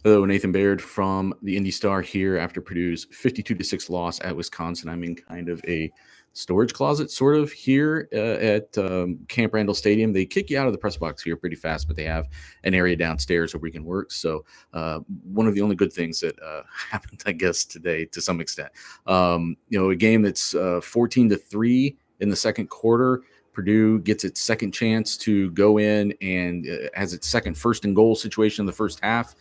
Hello, Nathan Baird from the Indy Star here after Purdue's 52-6 loss at Wisconsin. I'm in kind of a storage closet, sort of, here at Camp Randall Stadium. They kick you out of the press box here pretty fast, but they have an area downstairs where we can work. So one of the only good things that happened, I guess, today to some extent. A game that's 14-3 in the second quarter. Purdue gets its second chance to go in and has its second first and goal situation in the first half.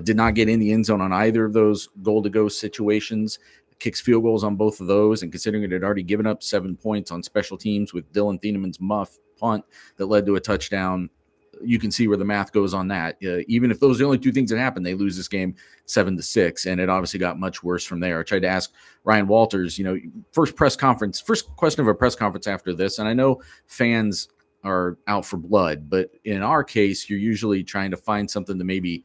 Did not get in the end zone on either of those goal-to-go situations. Kicks field goals on both of those, and considering it had already given up 7 points on special teams with Dylan Thienemann's muff punt that led to a touchdown, you can see where the math goes on that. Even if those are the only two things that happen, they lose this game 7-6, and it obviously got much worse from there. I tried to ask Ryan Walters, first question of a press conference after this, and I know fans are out for blood, but in our case, you're usually trying to find something to maybe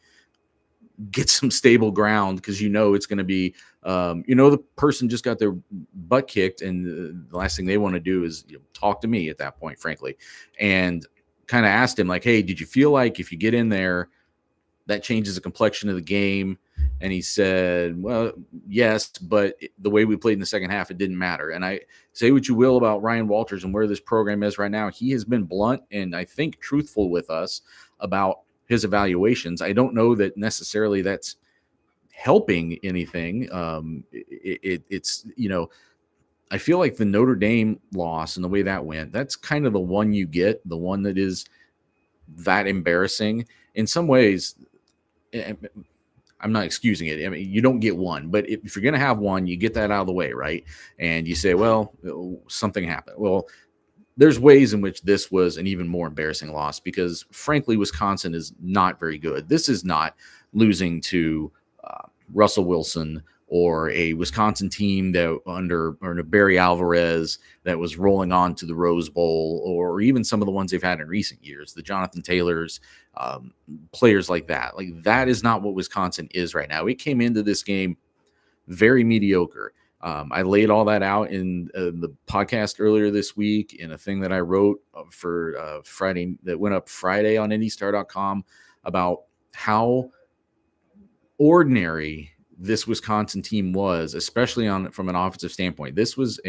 get some stable ground because it's going to be, the person just got their butt kicked, and the last thing they want to do is talk to me at that point, frankly. And kind of asked him, like, hey, did you feel like if you get in there, that changes the complexion of the game? And he said, well, yes, but the way we played in the second half, it didn't matter. And I say what you will about Ryan Walters and where this program is right now. He has been blunt and I think truthful with us about his evaluations. I don't know that necessarily that's helping anything. It's I feel like the Notre Dame loss and the way that went, that's kind of the one you get, the one that is that embarrassing. In some ways, I'm not excusing it. I mean, you don't get one, but if you're going to have one, you get that out of the way, right? And you say, well, something happened. Well, there's ways in which this was an even more embarrassing loss because, frankly, Wisconsin is not very good. This is not losing to Russell Wilson or a Wisconsin team that under Barry Alvarez that was rolling on to the Rose Bowl, or even some of the ones they've had in recent years, the Jonathan Taylors, players like that. Like, that is not what Wisconsin is right now. It came into this game very mediocre. I laid all that out in the podcast earlier this week in a thing that I wrote for Friday that went up Friday on IndyStar.com about how ordinary this Wisconsin team was, especially from an offensive standpoint. This was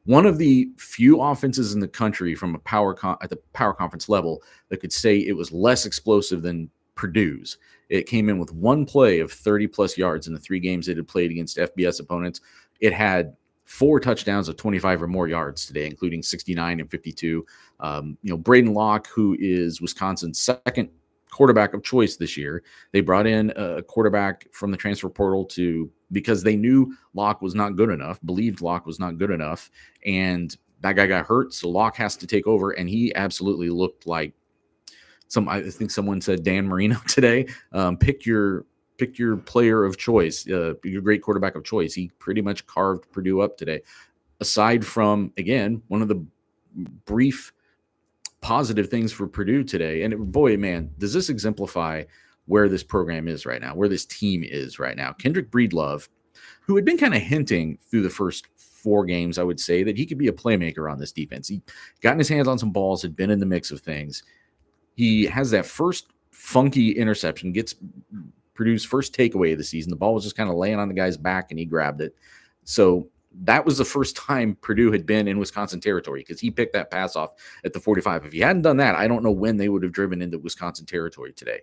one of the few offenses in the country from at the power conference level that could say it was less explosive than Purdue's. It came in with one play of 30-plus yards in the 3 games it had played against FBS opponents. It had 4 touchdowns of 25 or more yards today, including 69 and 52. Braden Locke, who is Wisconsin's second quarterback of choice this year, they brought in a quarterback from the transfer portal because they knew Locke was not good enough, believed Locke was not good enough, and that guy got hurt, so Locke has to take over, and he absolutely looked like I think someone said Dan Marino today. Pick your player of choice, your great quarterback of choice. He pretty much carved Purdue up today. Aside from, again, one of the brief positive things for Purdue today, and boy, man, does this exemplify where this program is right now, where this team is right now. Kendrick Breedlove, who had been kind of hinting through the first 4 games, I would say, that he could be a playmaker on this defense. He gotten his hands on some balls, had been in the mix of things. He has that first funky interception, gets Purdue's first takeaway of the season. The ball was just kind of laying on the guy's back, and he grabbed it. So that was the first time Purdue had been in Wisconsin territory because he picked that pass off at the 45. If he hadn't done that, I don't know when they would have driven into Wisconsin territory today.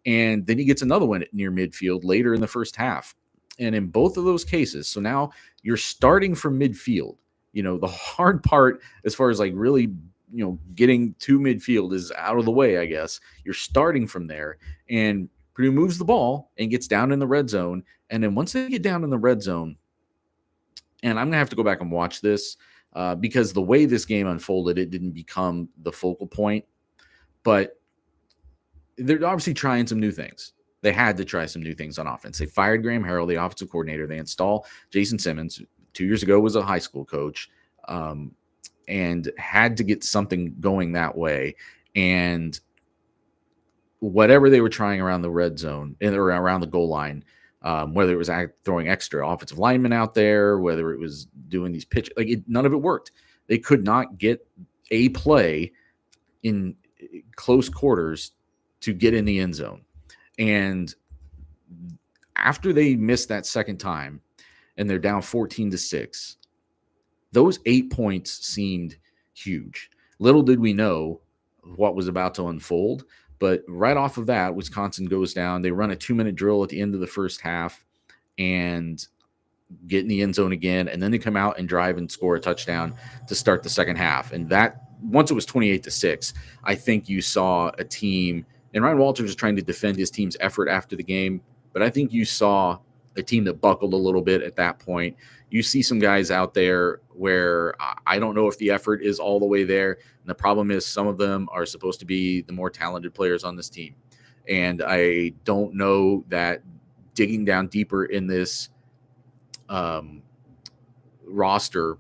And then he gets another one near midfield later in the first half. And in both of those cases, so now you're starting from midfield. The hard part as far as like really getting to midfield is out of the way, I guess. You're starting from there, and Purdue moves the ball and gets down in the red zone. And then once they get down in the red zone, and I'm going to have to go back and watch this because the way this game unfolded, it didn't become the focal point. But they're obviously trying some new things. They had to try some new things on offense. They fired Graham Harrell, the offensive coordinator. They installed Jason Simmons, 2 years ago was a high school coach, and had to get something going that way. And whatever they were trying around the red zone or around the goal line, whether it was throwing extra offensive linemen out there, whether it was doing these pitch, none of it worked. They could not get a play in close quarters to get in the end zone. And After they missed that second time and they're down 14-6, those 8 points seemed huge. Little did we know what was about to unfold, but right off of that, Wisconsin goes down. They run a 2-minute drill at the end of the first half and get in the end zone again, and then they come out and drive and score a touchdown to start the second half. And that, once it was 28-6, I think you saw a team, and Ryan Walters was trying to defend his team's effort after the game, but I think you saw a team that buckled a little bit at that point. You see some guys out there where I don't know if the effort is all the way there. And the problem is some of them are supposed to be the more talented players on this team. And I don't know that digging down deeper in this roster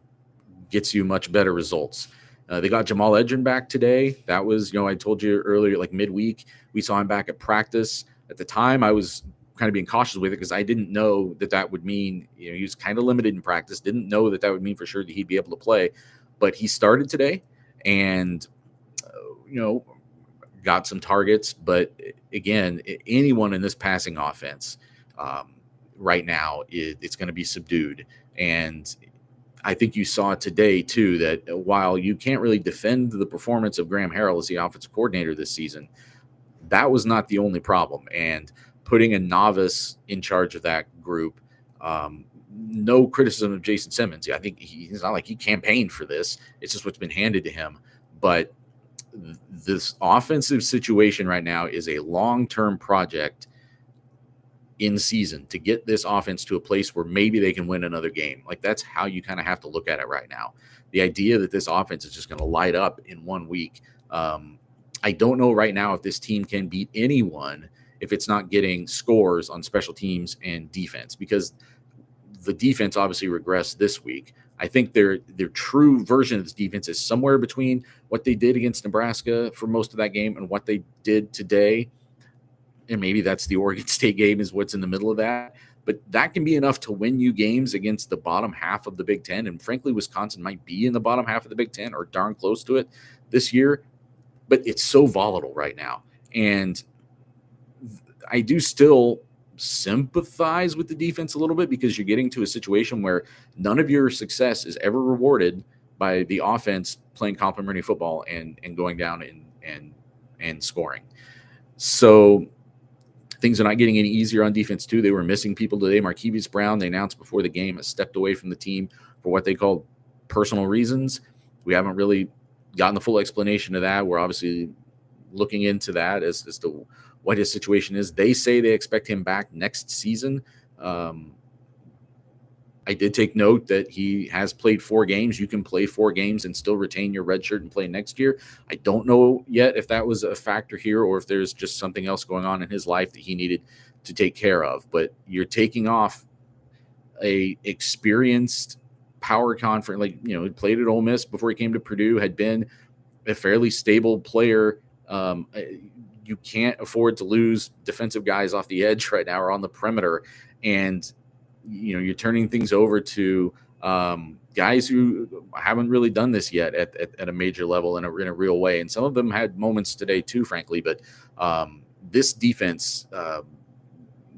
gets you much better results. They got Jamal Edgerton back today. That was, I told you earlier, like midweek, we saw him back at practice. At the time, I was kind of being cautious with it because I didn't know that would mean, he was kind of limited in practice. Didn't know that would mean for sure that he'd be able to play. But he started today and, got some targets. But again, anyone in this passing offense right now, it's going to be subdued. And I think you saw today, too, that while you can't really defend the performance of Graham Harrell as the offensive coordinator this season, that was not the only problem. And putting a novice in charge of that group, no criticism of Jason Simmons. I think he's not like he campaigned for this. It's just what's been handed to him. But this offensive situation right now is a long-term project in season to get this offense to a place where maybe they can win another game. Like, that's how you kind of have to look at it right now. The idea that this offense is just going to light up in 1 week. I don't know right now if this team can beat anyone if it's not getting scores on special teams and defense, because the defense obviously regressed this week. I think their true version of this defense is somewhere between what they did against Nebraska for most of that game and what they did today. And maybe that's the Oregon State game is what's in the middle of that. But that can be enough to win you games against the bottom half of the Big Ten. And frankly, Wisconsin might be in the bottom half of the Big Ten or darn close to it this year. But it's so volatile right now. And I do still sympathize with the defense a little bit because you're getting to a situation where none of your success is ever rewarded by the offense playing complementary football and going down and scoring. So things are not getting any easier on defense, too. They were missing people today. Markevius Brown, they announced before the game, has stepped away from the team for what they call personal reasons. We haven't really gotten the full explanation of that. We're obviously looking into that as to what his situation is. They say they expect him back next season. I did take note that he has played 4 games. You can play 4 games and still retain your red shirt and play next year. I don't know yet if that was a factor here or if there's just something else going on in his life that he needed to take care of. But you're taking off a experienced power conference, he played at Ole Miss before he came to Purdue, had been a fairly stable player. You can't afford to lose defensive guys off the edge right now or on the perimeter. And, you're turning things over to guys who haven't really done this yet at a major level in a real way. And some of them had moments today too, frankly, but this defense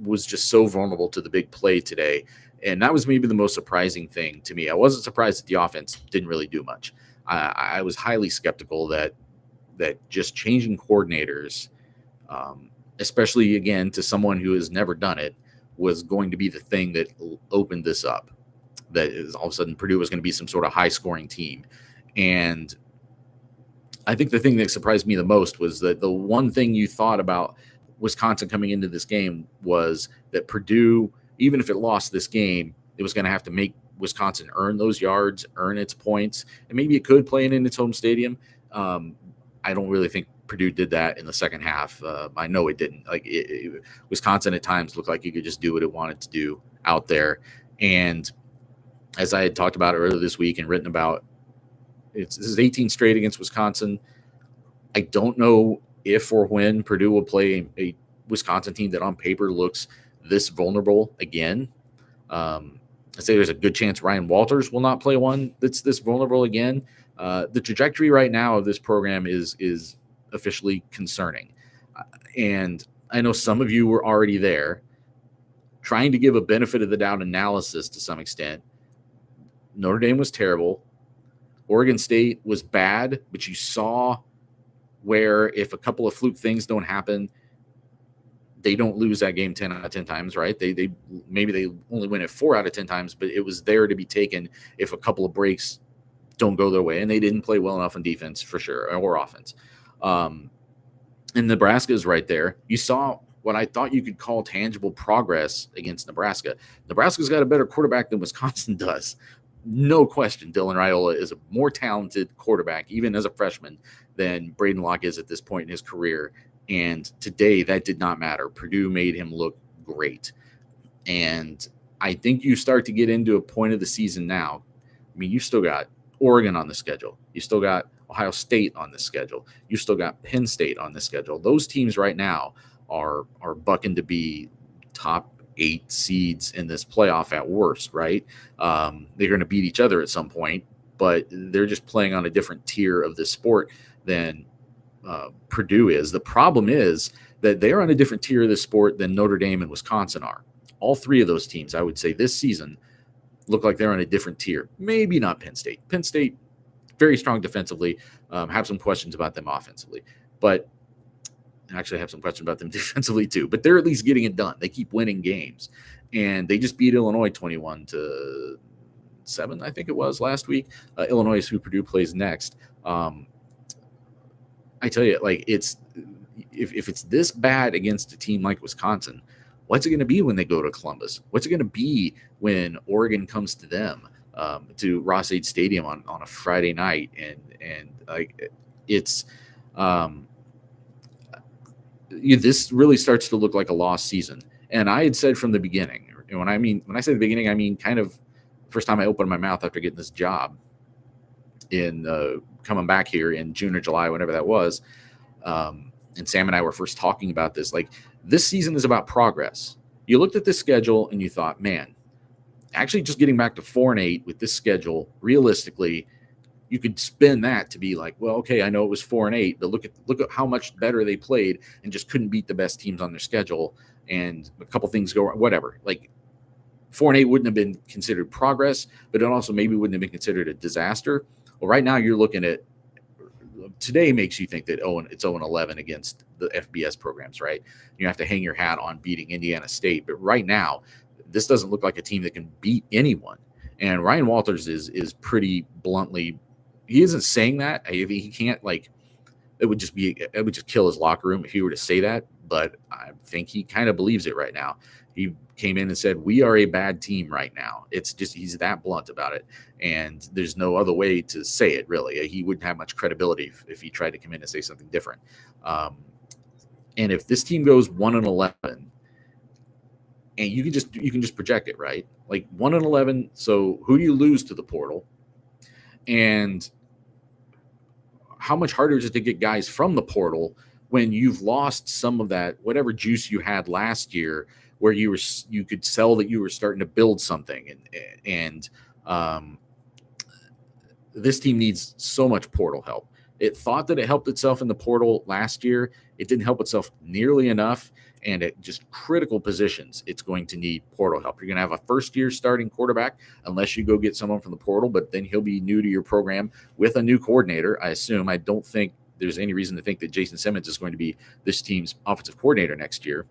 was just so vulnerable to the big play today. And that was maybe the most surprising thing to me. I wasn't surprised that the offense didn't really do much. I was highly skeptical that just changing coordinators, especially, again, to someone who has never done it, was going to be the thing that opened this up. That is all of a sudden Purdue was going to be some sort of high-scoring team. And I think the thing that surprised me the most was that the one thing you thought about Wisconsin coming into this game was that Purdue, even if it lost this game, it was going to have to make Wisconsin earn those yards, earn its points, and maybe it could play in its home stadium. I don't really think Purdue did that in the second half. I know it didn't. Wisconsin at times looked like it could just do what it wanted to do out there. And as I had talked about earlier this week and written about, this is 18 straight against Wisconsin. I don't know if or when Purdue will play a Wisconsin team that on paper looks this vulnerable again. I say there's a good chance Ryan Walters will not play one that's this vulnerable again. The trajectory right now of this program is officially concerning. And I know some of you were already there, trying to give a benefit of the doubt analysis to some extent, Notre Dame was terrible. Oregon State was bad, but you saw where if a couple of fluke things don't happen, they don't lose that game 10 out of 10 times, right? They maybe they only win it 4 out of 10 times, but it was there to be taken if a couple of breaks don't go their way. And they didn't play well enough on defense for sure, or offense. And Nebraska is right there. You saw what I thought you could call tangible progress against Nebraska. Nebraska's got a better quarterback than Wisconsin does. No question, Dylan Raiola is a more talented quarterback, even as a freshman, than Braden Locke is at this point in his career. And today, that did not matter. Purdue made him look great. And I think you start to get into a point of the season now. I mean, you still got Oregon on the schedule. You still got Ohio State on the schedule. You still got Penn State on the schedule. Those teams right now are bucking to be top 8 seeds in this playoff at worst, right? They're going to beat each other at some point, but they're just playing on a different tier of this sport than Purdue is. The problem is that they're on a different tier of this sport than Notre Dame and Wisconsin are. All 3 of those teams, I would say, this season look like they're on a different tier. Maybe not Penn State. Penn State, very strong defensively. Have some questions about them offensively, but actually have some questions about them defensively too. But they're at least getting it done. They keep winning games, and they just beat Illinois 21-7, I think it was last week. Illinois is who Purdue plays next. I tell you, like, it's if it's this bad against a team like Wisconsin, what's it going to be when they go to Columbus? What's it going to be when Oregon comes to them, to Ross-Ade Stadium on a Friday night? And like, it's this really starts to look like a lost season. And I had said from the beginning, and when I say the beginning, I mean kind of first time I opened my mouth after getting this job in coming back here in June or July, whenever that was. And Sam and I were first talking about this. Like, this season is about progress. You looked at this schedule and you thought, man, actually just getting back to 4-8 with this schedule, realistically, you could spin that to be like, well, okay, I know it was 4-8, but look at how much better they played and just couldn't beat the best teams on their schedule. And a couple things go whatever. Like, 4-8 wouldn't have been considered progress, but it also maybe wouldn't have been considered a disaster. Well, right now you're looking at today makes you think that it's 0-11 against the FBS programs, right? You have to hang your hat on beating Indiana State, but right now this doesn't look like a team that can beat anyone. And Ryan Walters is pretty bluntly, he isn't saying that. He can't, like, it would just kill his locker room if he were to say that, but I think he kind of believes it right now. He came in and said, we are a bad team right now. It's just, he's that blunt about it. And there's no other way to say it, really. He wouldn't have much credibility if he tried to come in and say something different. And if this team goes 1-11, and you can just project it, right? Like 1-11. So who do you lose to the portal? And how much harder is it to get guys from the portal when you've lost some of that, whatever juice you had last year, where you could sell that you were starting to build something, and this team needs so much portal help. It thought that it helped itself in the portal last year. It didn't help itself nearly enough, and at just critical positions, it's going to need portal help. You're going to have a first-year starting quarterback unless you go get someone from the portal, but then he'll be new to your program with a new coordinator, I assume. I don't think there's any reason to think that Jason Simmons is going to be this team's offensive coordinator next year.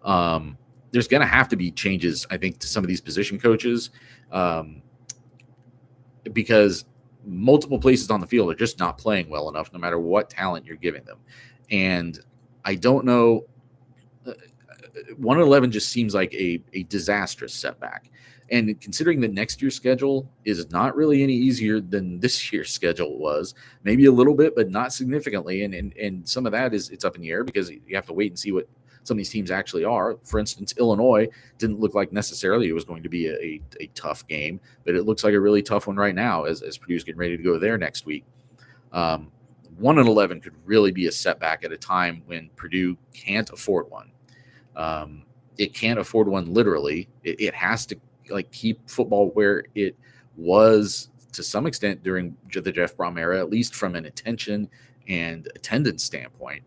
There's going to have to be changes, I think, to some of these position coaches, because multiple places on the field are just not playing well enough, no matter what talent you're giving them. And I don't know, 1-11 just seems like a disastrous setback. And considering that next year's schedule is not really any easier than this year's schedule was, maybe a little bit, but not significantly. And some of that it's up in the air because you have to wait and see what some of these teams actually are. For instance, Illinois didn't look like necessarily it was going to be a tough game, but it looks like a really tough one right now as Purdue's getting ready to go there next week. 1-11 could really be a setback at a time when Purdue can't afford one. It can't afford one literally. It has to keep football where it was to some extent during the Jeff Brom era, at least from an attention and attendance standpoint.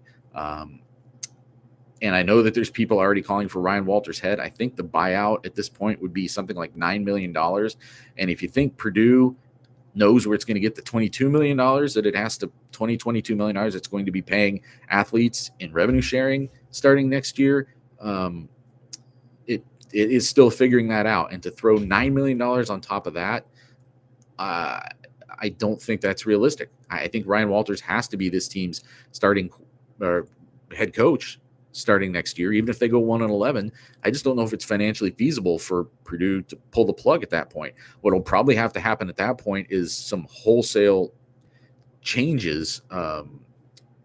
And I know that there's people already calling for Ryan Walters' head. I think the buyout at this point would be something like $9 million. And if you think Purdue knows where it's going to get the $22 million that it has to $22 million it's going to be paying athletes in revenue sharing starting next year, it is still figuring that out. And to throw $9 million on top of that, I don't think that's realistic. I think Ryan Walters has to be this team's starting head coach starting next year, even if they go 1-11. I just don't know if it's financially feasible for Purdue to pull the plug at that point. What'll probably have to happen at that point is some wholesale changes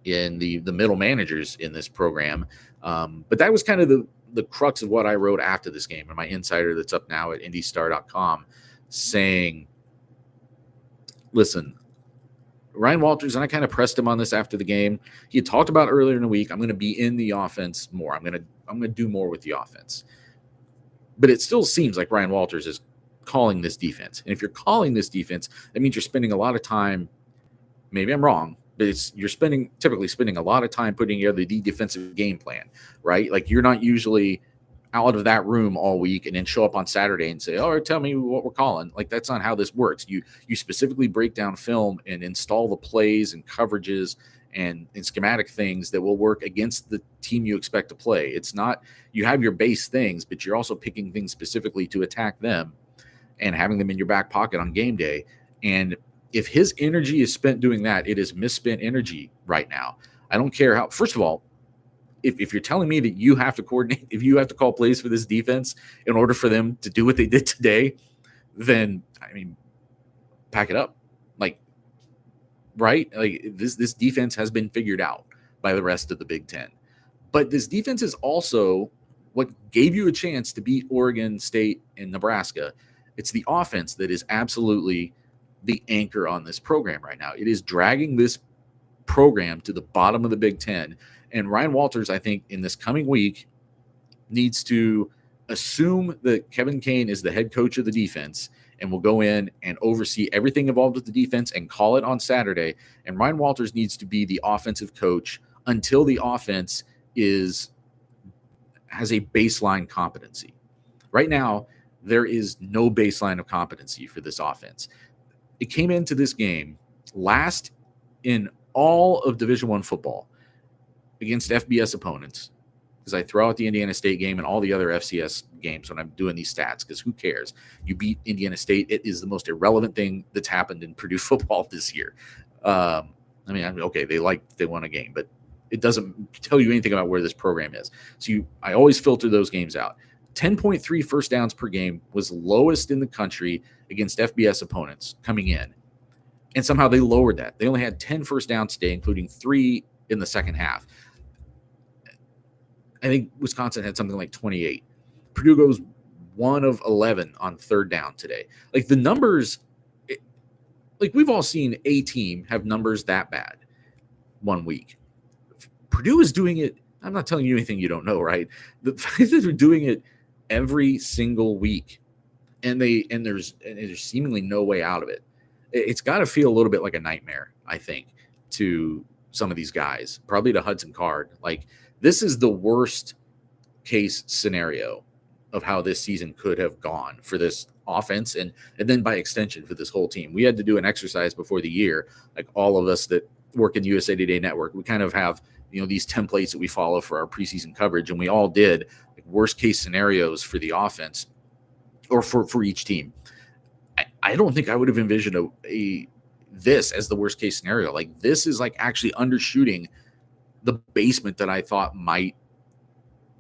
in the middle managers in this program. But that was kind of the crux of what I wrote after this game, and my insider that's up now at IndyStar.com saying, listen, Ryan Walters, and I kind of pressed him on this after the game. He had talked about earlier in the week, I'm going to be in the offense more. I'm going to do more with the offense. But it still seems like Ryan Walters is calling this defense. And if you're calling this defense, that means you're spending a lot of time. Maybe I'm wrong, but you're typically spending a lot of time putting together the defensive game plan, right? Like you're not usually out of that room all week and then show up on Saturday and say, all right, tell me what we're calling. Like that's not how this works. You specifically break down film and install the plays and coverages and schematic things that will work against the team you expect to play. It's not, you have your base things, but you're also picking things specifically to attack them and having them in your back pocket on game day. And if his energy is spent doing that, it is misspent energy right now. I don't care how, first of all, if you're telling me that you have to coordinate, if you have to call plays for this defense in order for them to do what they did today, then, I mean, pack it up. Like, right? Like this defense has been figured out by the rest of the Big Ten. But this defense is also what gave you a chance to beat Oregon State and Nebraska. It's the offense that is absolutely the anchor on this program right now. It is dragging this program to the bottom of the Big Ten. And Ryan Walters, I think, in this coming week, needs to assume that Kevin Kane is the head coach of the defense and will go in and oversee everything involved with the defense and call it on Saturday. And Ryan Walters needs to be the offensive coach until the offense has a baseline competency. Right now, there is no baseline of competency for this offense. It came into this game last in all of Division I football against FBS opponents, because I throw out the Indiana State game and all the other FCS games when I'm doing these stats, because who cares? You beat Indiana State. It is the most irrelevant thing that's happened in Purdue football this year. Okay, they won a game, but it doesn't tell you anything about where this program is. So I always filter those games out. 10.3 first downs per game was lowest in the country against FBS opponents coming in. And somehow they lowered that. They only had 10 first downs today, including 3 in the second half. I think Wisconsin had something like 28. Purdue goes 1 of 11 on third down today. Like the numbers, like we've all seen a team have numbers that bad one week. Purdue is doing it. I'm not telling you anything you don't know, right? The fact that they're doing it every single week, and there's seemingly no way out of it. It's got to feel a little bit like a nightmare, I think, to some of these guys, probably to Hudson Card. Like, this is the worst case scenario of how this season could have gone for this offense and then by extension for this whole team. We had to do an exercise before the year, like all of us that work in USA Today Network. We kind of have, these templates that we follow for our preseason coverage, and we all did like worst case scenarios for the offense or for each team. I don't think I would have envisioned this as the worst case scenario. Like, this is like actually undershooting the basement that I thought might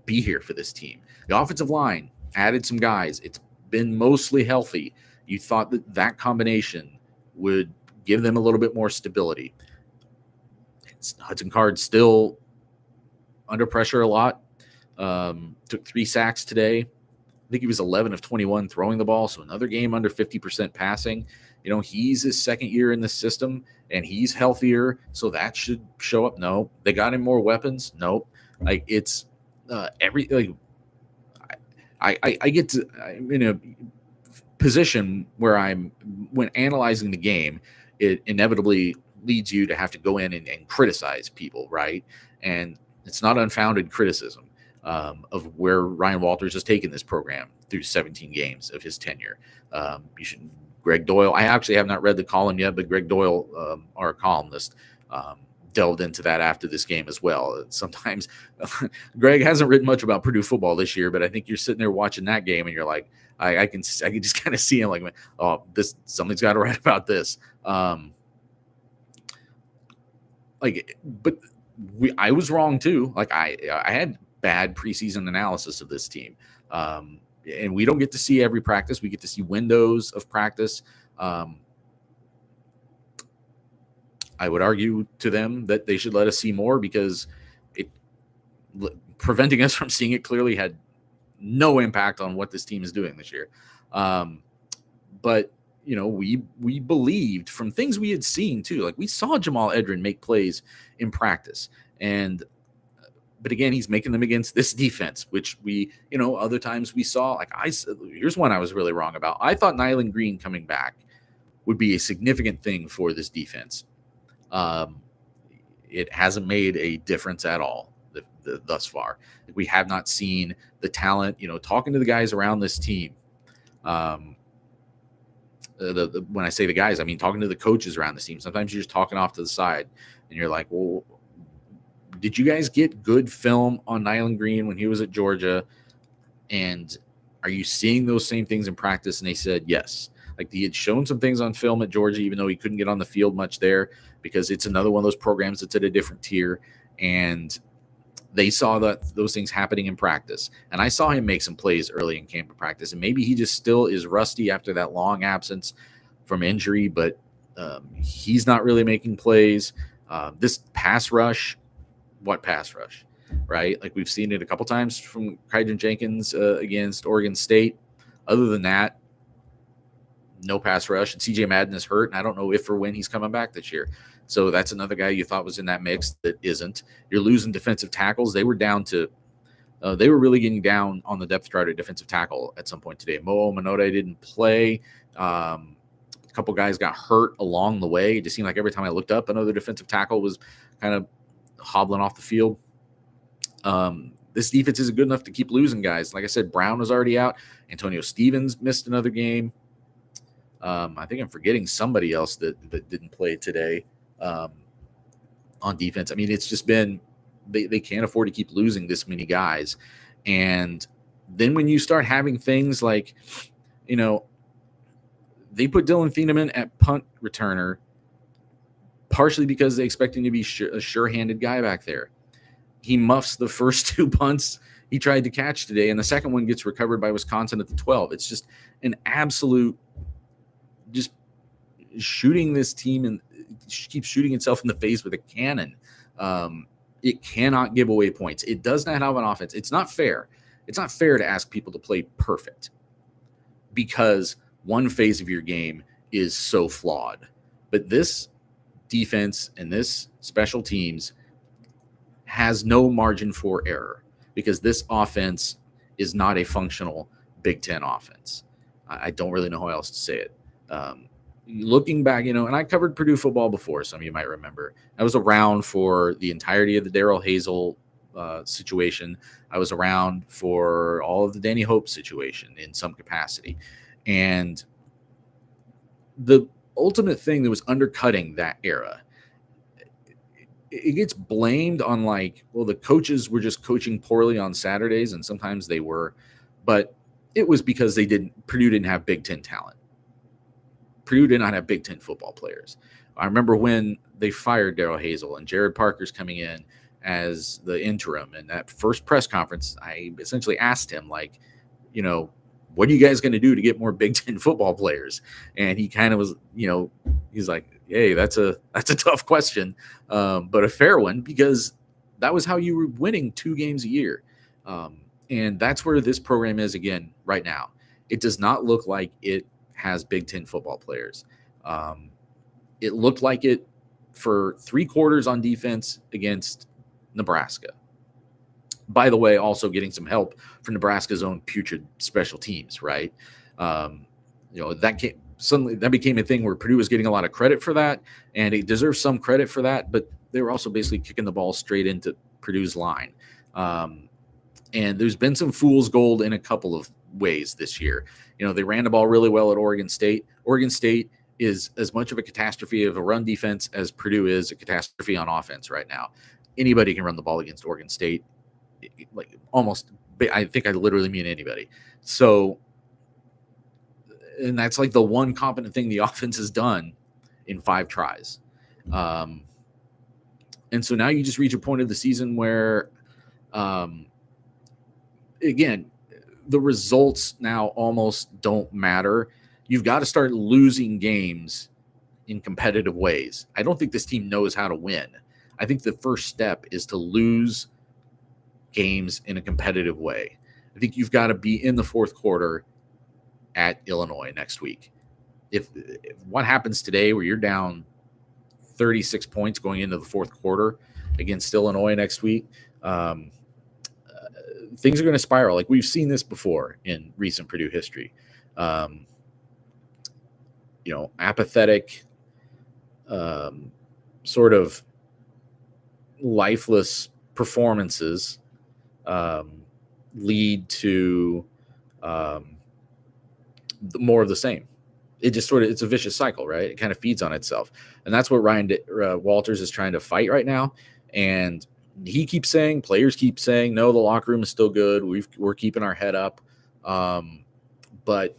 be here for this team. The offensive line added some guys. It's been mostly healthy. You thought that combination would give them a little bit more stability. Hudson Card still under pressure a lot. Took 3 sacks today. I think he was 11 of 21 throwing the ball, so another game under 50% passing. He's his second year in the system, and he's healthier, so that should show up. No, they got him more weapons. Nope. Like, it's I get to, I'm in a position where when analyzing the game, it inevitably leads you to have to go in and criticize people, right? And it's not unfounded criticism. of where Ryan Walters has taken this program through 17 games of his tenure. Greg Doyle, I actually have not read the column yet, but Greg Doyle, our columnist, delved into that after this game as well. Sometimes Greg hasn't written much about Purdue football this year, but I think you're sitting there watching that game and you're like, I can just kind of see him like, oh, something's got to write about this. But I was wrong too. Like I had bad preseason analysis of this team. And we don't get to see every practice. We get to see windows of practice. I would argue to them that they should let us see more, because preventing us from seeing it clearly had no impact on what this team is doing this year. But we believed from things we had seen too. Like we saw Jamal Edrin make plays in practice, but again, he's making them against this defense, which we, other times we saw. Like here's one I was really wrong about. I thought Nyland Green coming back would be a significant thing for this defense. It hasn't made a difference at all thus far. We have not seen the talent. Talking to the guys around this team. When I say the guys, I mean talking to the coaches around this team. Sometimes you're just talking off to the side, and you're like, well, did you guys get good film on Nyland Green when he was at Georgia? And are you seeing those same things in practice? And they said yes. Like he had shown some things on film at Georgia, even though he couldn't get on the field much there, because it's another one of those programs that's at a different tier. And they saw those things happening in practice. And I saw him make some plays early in camp of practice. And maybe he just still is rusty after that long absence from injury, but he's not really making plays. This pass rush, what pass rush, right? Like we've seen it a couple times from Kydron Jenkins against Oregon State. Other than that, no pass rush. And CJ Madden is hurt, and I don't know if or when he's coming back this year. So that's another guy you thought was in that mix that isn't. You're losing defensive tackles. They were down to they were really getting down on the depth chart at defensive tackle at some point today. Mo Minote didn't play. A couple guys got hurt along the way. It just seemed like every time I looked up, another defensive tackle was kind of hobbling off the field. This defense isn't good enough to keep losing guys. Like I said, Brown was already out. Antonio Stevens missed another game. I think I'm forgetting somebody else that didn't play today on defense. I mean, it's just been they can't afford to keep losing this many guys. And then when you start having things like, they put Dylan Thieneman at punt returner partially because they expect him to be a sure-handed guy back there. He muffs the first two punts he tried to catch today, and the second one gets recovered by Wisconsin at the 12. It's just an absolute just shooting this team, and keeps shooting itself in the face with a cannon. It cannot give away points. It does not have an offense. It's not fair. It's not fair to ask people to play perfect because one phase of your game is so flawed. But this defense and this special teams has no margin for error because this offense is not a functional Big Ten offense. I don't really know how else to say it. Looking back, and I covered Purdue football before, some of you might remember. I was around for the entirety of the Darrell Hazel situation. I was around for all of the Danny Hope situation in some capacity. And the ultimate thing that was undercutting that era, it gets blamed on the coaches were just coaching poorly on Saturdays, and sometimes they were, but it was because Purdue didn't have Big Ten talent. Purdue did not have Big Ten football players. I remember when they fired Darrell Hazel and Jared Parker's coming in as the interim. And that first press conference, I essentially asked him, what are you guys going to do to get more Big Ten football players? And he kind of was, he's like, hey, that's a tough question, but a fair one, because that was how you were winning 2 games a year. And that's where this program is again right now. It does not look like it has Big Ten football players. It looked like it for 3 quarters on defense against Nebraska. By the way, also getting some help from Nebraska's own putrid special teams, right? That became a thing where Purdue was getting a lot of credit for that, and it deserves some credit for that, but they were also basically kicking the ball straight into Purdue's line. And there's been some fool's gold in a couple of ways this year. They ran the ball really well at Oregon State. Oregon State is as much of a catastrophe of a run defense as Purdue is a catastrophe on offense right now. Anybody can run the ball against Oregon State. Like almost, I think I literally mean anybody. So, and that's like the one competent thing the offense has done in 5 tries. And so now you just reach a point of the season where, again, the results now almost don't matter. You've got to start losing games in competitive ways. I don't think this team knows how to win. I think the first step is to lose games in a competitive way. I think you've got to be in the fourth quarter at Illinois next week. If what happens today where you're down 36 points going into the fourth quarter against Illinois next week, things are going to spiral. Like we've seen this before in recent Purdue history. Apathetic, sort of lifeless performances lead to more of the same. It just it's a vicious cycle, right? It kind of feeds on itself. And that's what Ryan Walters is trying to fight right now. And he keeps saying, players keep saying, no, the locker room is still good. We're keeping our head up. But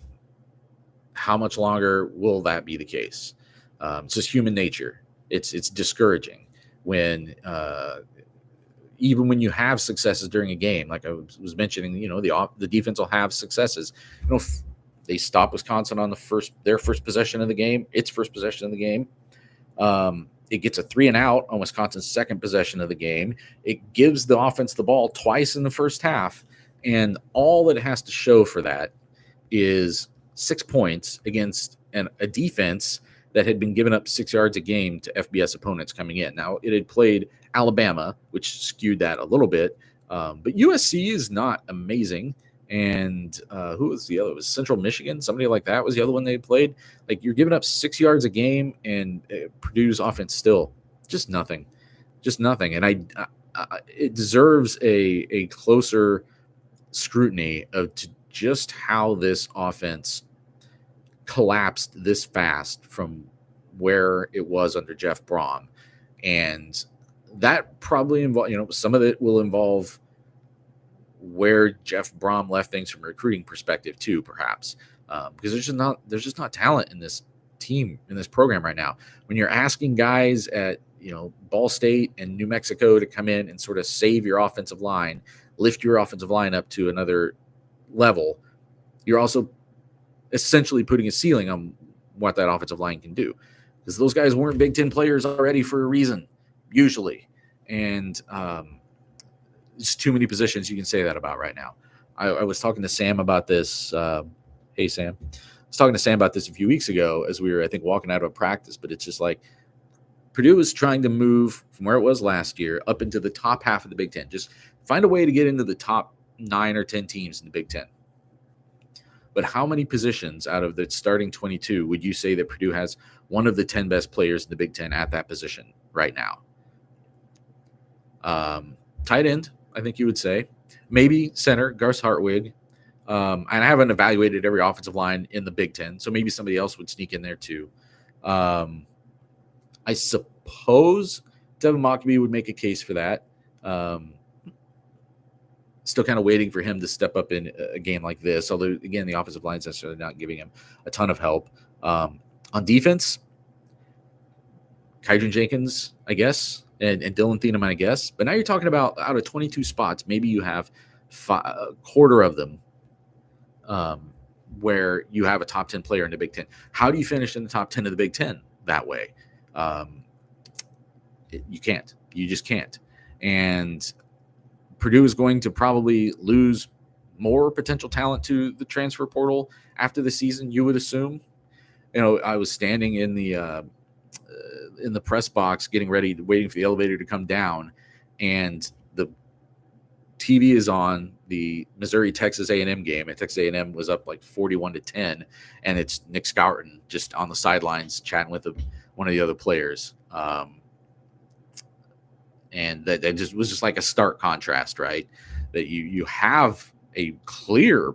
how much longer will that be the case? It's just human nature. It's discouraging when, even when you have successes during a game, like I was mentioning, the defense will have successes. They stop Wisconsin on their first possession of the game, its first possession of the game. It gets a 3-and-out on Wisconsin's second possession of the game. It gives the offense the ball twice in the first half, and all that it has to show for that is 6 points against a defense that had been giving up 6 yards a game to FBS opponents coming in. Now, it had played Alabama, which skewed that a little bit, but USC is not amazing. And who was the other? It was Central Michigan. Somebody like that was the other one they played. Like you're giving up 6 yards a game, and Purdue's offense still just nothing. And it deserves a closer scrutiny of just how this offense collapsed this fast from where it was under Jeff Brom. And that probably involve, some of it will involve where Jeff Brom left things from a recruiting perspective too, perhaps, because there's just not talent in this team, in this program right now. When you're asking guys at Ball State and New Mexico to come in and sort of save your offensive line, lift your offensive line up to another level, you're also essentially putting a ceiling on what that offensive line can do, because those guys weren't Big Ten players already for a reason, usually, and there's too many positions you can say that about right now. I was talking to Sam about this. Hey, Sam. I was talking to Sam about this a few weeks ago as we were, I think, walking out of a practice, but it's just like Purdue is trying to move from where it was last year up into the top half of the Big Ten. Just find a way to get into the top 9 or 10 teams in the Big Ten. But how many positions out of the starting 22 would you say that Purdue has one of the 10 best players in the Big Ten at that position right now? Tight end, I think you would say. Maybe center, Garth Hartwig. And I haven't evaluated every offensive line in the Big Ten, so maybe somebody else would sneak in there too. I suppose Devin Mockbee would make a case for that. Still kind of waiting for him to step up in a game like this, although, again, the offensive line is necessarily not giving him a ton of help. On defense, Kydron Jenkins, I guess, and Dylan Thieneman, I guess. But now you're talking about out of 22 spots, maybe you have a quarter of them where you have a top 10 player in the Big Ten. How do you finish in the top 10 of the Big Ten that way? You can't. You just can't. And Purdue is going to probably lose more potential talent to the transfer portal after the season, you would assume. I was standing in the press box getting ready, waiting for the elevator to come down, and the TV is on the Missouri-Texas A&M game, and Texas A&M was up like 41-10, and it's Nick Scoughton just on the sidelines chatting with one of the other players. And that just was just like a stark contrast, right? that you have a clear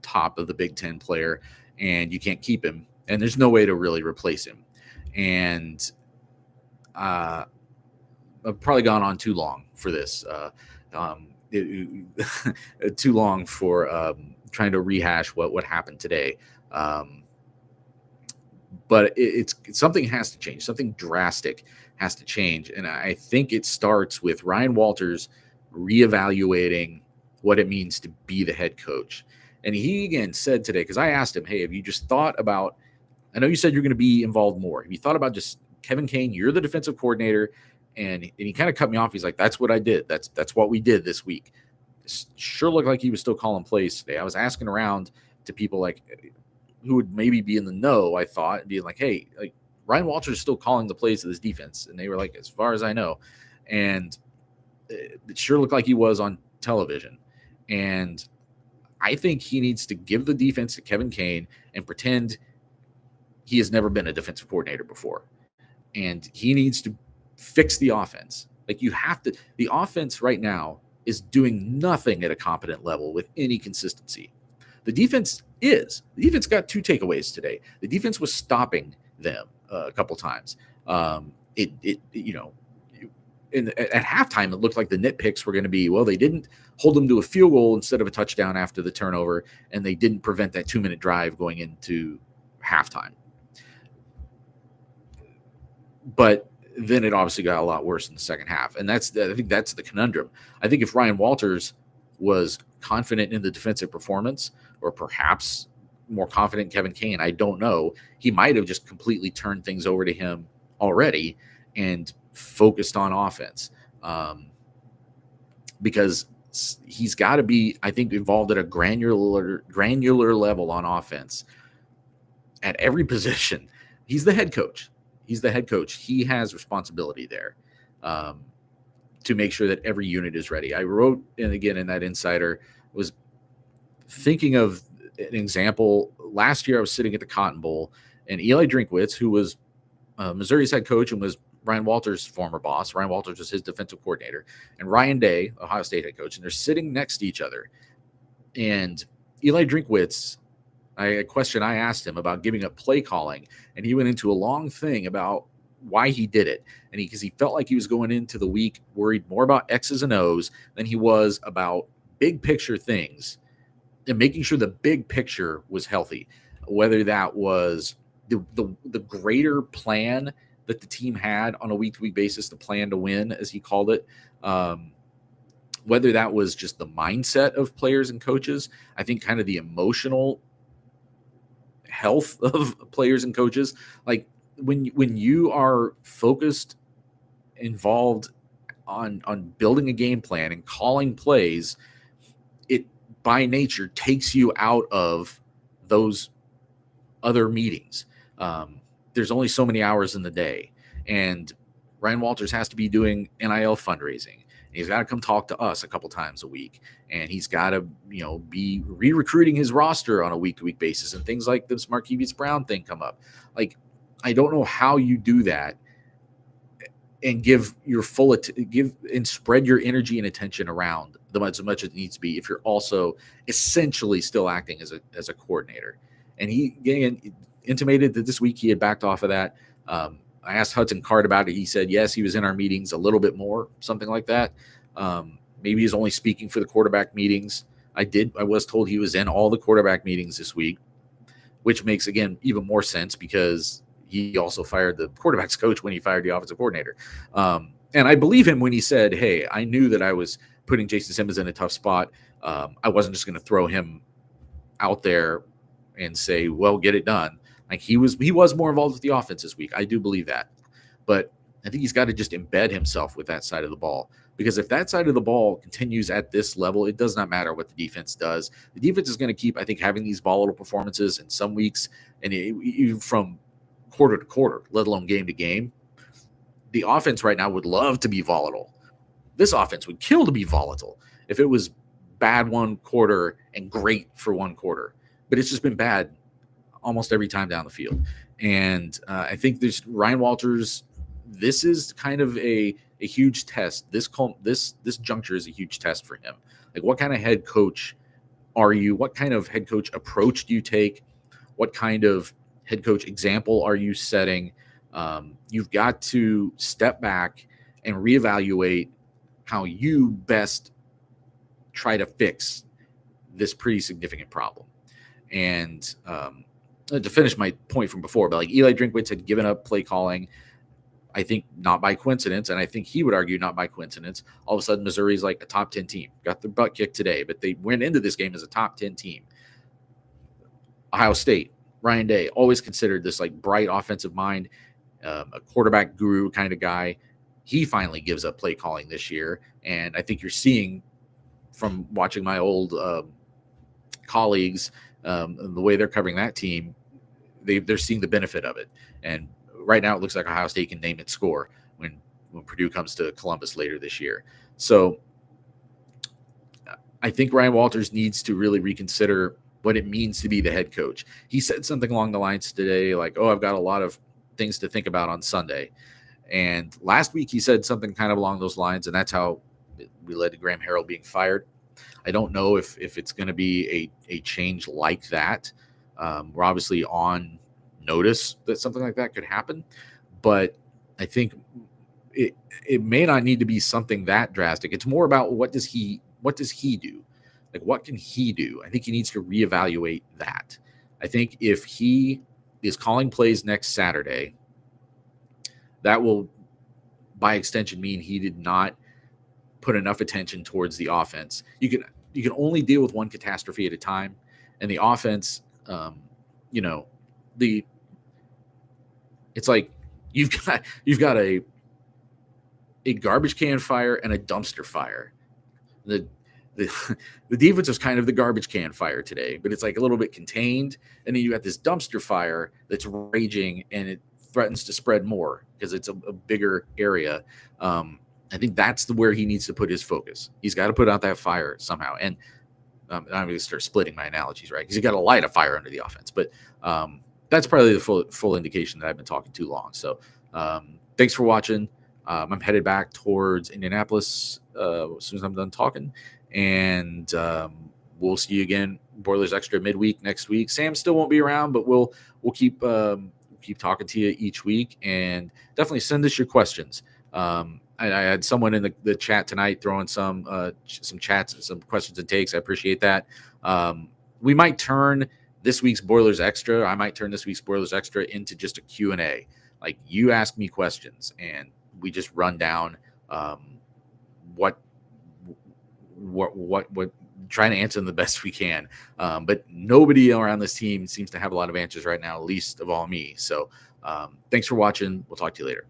top of the Big Ten player and you can't keep him, and there's no way to really replace him. And I've probably gone on too long for this. Too long for trying to rehash what happened today. But it's something has to change. Something drastic has to change. And I think it starts with Ryan Walters reevaluating what it means to be the head coach. And he again said today, because I asked him, hey, have you just thought about, I know you said you're going to be involved more. Have you thought about just Kevin Kane, you're the defensive coordinator? And he kind of cut me off. He's like, that's what I did. That's what we did this week. It sure looked like he was still calling plays today. I was asking around to people like who would maybe be in the know, I thought, being like, hey, like Ryan Walters is still calling the plays of this defense. And they were like, as far as I know. And it sure looked like he was on television. And I think he needs to give the defense to Kevin Kane and pretend he has never been a defensive coordinator before. And he needs to fix the offense. Like you have to, the offense right now is doing nothing at a competent level with any consistency. The defense got 2 takeaways today. The defense was stopping them a couple times. At halftime, it looked like the nitpicks were going to be, well, they didn't hold them to a field goal instead of a touchdown after the turnover, and they didn't prevent that 2-minute drive going into halftime. But then it obviously got a lot worse in the second half. And I think that's the conundrum. I think if Ryan Walters was confident in the defensive performance, or perhaps more confident in Kevin Kane, I don't know, he might have just completely turned things over to him already and focused on offense. Because he's got to be, I think, involved at a granular level on offense at every position. He's the head coach. He has responsibility there to make sure that every unit is ready. I wrote, and again, in that Insider, was thinking of an example. Last year, I was sitting at the Cotton Bowl, and Eli Drinkwitz, who was Missouri's head coach and was Ryan Walters' former boss. Ryan Walters was his defensive coordinator, and Ryan Day, Ohio State head coach, and they're sitting next to each other. And Eli Drinkwitz, a question I asked him about giving up play calling, and he went into a long thing about why he did it. And because he felt like he was going into the week worried more about X's and O's than he was about big picture things and making sure the big picture was healthy, whether that was the greater plan that the team had on a week-to-week basis, the plan to win, as he called it, whether that was just the mindset of players and coaches. I think kind of the emotional health of players and coaches. Like when you are focused, involved on building a game plan and calling plays, it by nature takes you out of those other meetings. There's only so many hours in the day, and Ryan Walters has to be doing NIL fundraising. He's got to come talk to us a couple times a week, and he's got to, be re-recruiting his roster on a week-to-week basis, and things like this Markevius Brown thing come up. Like, I don't know how you do that and give your and spread your energy and attention around as much as it needs to be if you're also essentially still acting as a coordinator. And he again intimated that this week he had backed off of that. I asked Hudson Card about it. He said, yes, he was in our meetings a little bit more, something like that. Maybe he's only speaking for the quarterback meetings. I was told he was in all the quarterback meetings this week, which makes, again, even more sense because he also fired the quarterback's coach when he fired the offensive coordinator. And I believe him when he said, hey, I knew that I was putting Jason Simmons in a tough spot. I wasn't just going to throw him out there and say, well, get it done. Like he was more involved with the offense this week. I do believe that. But I think he's got to just embed himself with that side of the ball. Because if that side of the ball continues at this level, it does not matter what the defense does. The defense is going to keep, I think, having these volatile performances in some weeks, and even from quarter to quarter, let alone game to game. The offense right now would love to be volatile. This offense would kill to be volatile if it was bad one quarter and great for one quarter. But it's just been bad almost every time down the field. And I think there's Ryan Walters. This is kind of a a huge test. This juncture is a huge test for him. Like, what kind of head coach are you? What kind of head coach approach do you take? What kind of head coach example are you setting? You've got to step back and reevaluate how you best try to fix this pretty significant problem. And to finish my point from before, but like Eli Drinkwitz had given up play calling, I think not by coincidence, and I think he would argue not by coincidence. All of a sudden, Missouri's like a top 10 team. Got their butt kicked today, but they went into this game as a top 10 team. Ohio State, Ryan Day, always considered this like bright offensive mind, a quarterback guru kind of guy. He finally gives up play calling this year, and I think you're seeing from watching my old colleagues, the way they're covering that team, they're seeing the benefit of it. And right now, it looks like Ohio State can name its score when Purdue comes to Columbus later this year. So I think Ryan Walters needs to really reconsider what it means to be the head coach. He said something along the lines today, like, "Oh, I've got a lot of things to think about on Sunday." And last week, he said something kind of along those lines, and that's how we led to Graham Harrell being fired. I don't know if it's going to be a change like that. We're obviously on notice that something like that could happen, but I think it may not need to be something that drastic. It's more about what does he do? Like, what can he do? I think he needs to reevaluate that. I think if he is calling plays next Saturday, that will, by extension, mean he did not put enough attention towards the offense. You can only deal with one catastrophe at a time, and the offense, it's like you've got a garbage can fire and a dumpster fire. The defense was kind of the garbage can fire today, but it's like a little bit contained, and then you got this dumpster fire that's raging, and it threatens to spread more because it's a bigger area. I think that's where he needs to put his focus. He's got to put out that fire somehow. And I'm going to start splitting my analogies, right? Because you got to light a fire under the offense. But that's probably the full indication that I've been talking too long. So thanks for watching. I'm headed back towards Indianapolis as soon as I'm done talking. And we'll see you again, Boilers Extra midweek next week. Sam still won't be around, but we'll keep talking to you each week. And definitely send us your questions. I had someone in the chat tonight throwing some chats and some questions and takes. I appreciate that. We might turn this week's Boilers Extra. I might turn this week's Boilers Extra into just a Q&A. Like, you ask me questions and we just run down what trying to answer them the best we can. But nobody around this team seems to have a lot of answers right now, least of all me. So thanks for watching. We'll talk to you later.